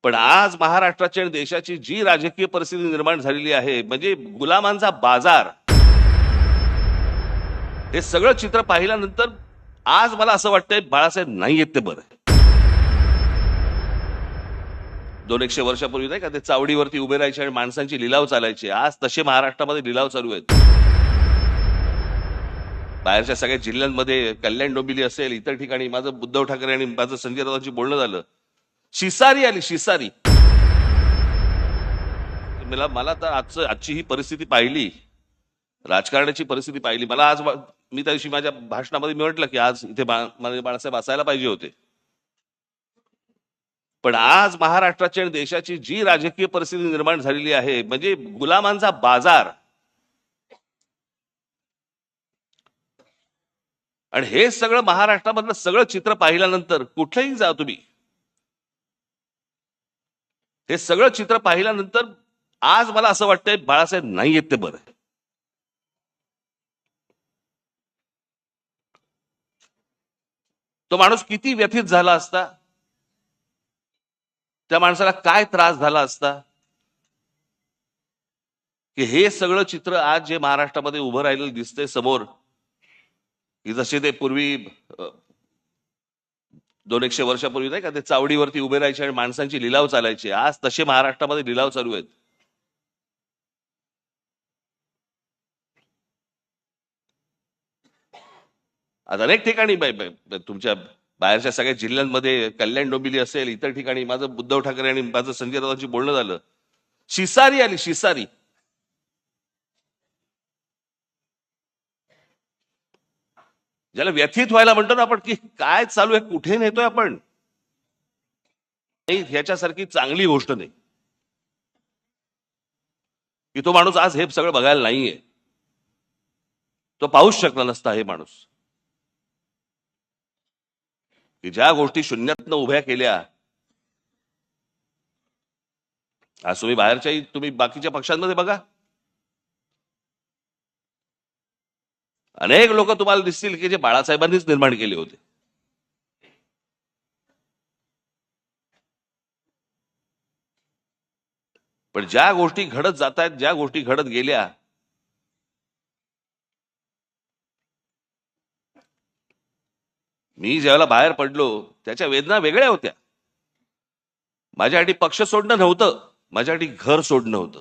पण आज महाराष्ट्राची आणि देशाची जी राजकीय परिस्थिती निर्माण झालेली आहे, म्हणजे गुलामांचा बाजार, हे सगळं चित्र पाहिल्यानंतर आज मला असं वाटतंय बाळासाहेब नाही येत ते बरं. 200 वर्षापूर्वी नाही का ते चावडीवरती उभे राहायचे आणि माणसांची लिलाव चालायचे, आज तसे महाराष्ट्रामध्ये लिलाव चालू आहेत. बाहेरच्या सगळ्या जिल्ह्यांमध्ये कल्याण डोंबिवली असेल, इतर ठिकाणी माझं उद्धव ठाकरे आणि माझं संजय राऊतांची बोलणं झालं. शिसारी आली, शिसारी. मला मला तर आजची ही परिस्थिती पाहिली, राजकारणाची परिस्थिती पाहिली, मला आज मी त्या दिवशी माझ्या भाषणामध्ये मी म्हटलं की आज इथे बाळासाहेब असायला पाहिजे होते. पण आज महाराष्ट्राची आणि देशाची जी राजकीय परिस्थिती निर्माण झालेली आहे, म्हणजे गुलामांचा बाजार, आणि हे सगळं महाराष्ट्रामधलं सगळं चित्र पाहिल्यानंतर कुठेही जा तुम्ही, हे सगळं चित्र पाहिल्यानंतर आज मला असं वाटतंय बाळासाहेब नाही येत ते बरं. तो माणूस किती व्यथित झाला असता, त्या माणसाला काय त्रास झाला असता की हे सगळं चित्र आज जे महाराष्ट्रामध्ये उभं राहिलेलं दिसतंय समोर, की जसे ते पूर्वी 200 वर्षापूर्वी नाही का ते चावडीवरती उभे राहायचे आणि माणसांची लिलाव चालायचे, आज तसे महाराष्ट्रामध्ये लिलाव चालू आहेत. आज अनेक ठिकाणी तुमच्या बाहेरच्या सगळ्या जिल्ह्यांमध्ये कल्याण डोंबिवली असेल, इतर ठिकाणी माझं उद्धव ठाकरे आणि माझं संजय राऊतांची बोलणं झालं. शिसारी आली, शिसारी. ज्याला व्यथित व्हायला म्हणतो ना आपण, की काय चालू आहे, कुठे नेतोय आपण, ह्याच्यासारखी चांगली गोष्ट नाही की तो माणूस आज हे सगळं बघायला नाहीये. तो पाहूच शकला नसता हे माणूस, की ज्या गोष्टी शून्यातनं उभ्या केल्या. आज तुम्ही बाहेरच्याही तुम्ही बाकीच्या पक्षांमध्ये बघा, अनेक लोक तुम्हाला दिसतील की जे बाळासाहेबांनीच निर्माण केले होते. पण ज्या गोष्टी घडत जात आहेत, ज्या गोष्टी घडत गेल्या, मी ज्यावेळेला बाहेर पडलो त्याच्या वेदना वेगळ्या होत्या. माझ्यासाठी पक्ष सोडणं नव्हतं, माझ्यासाठी घर सोडणं होतं.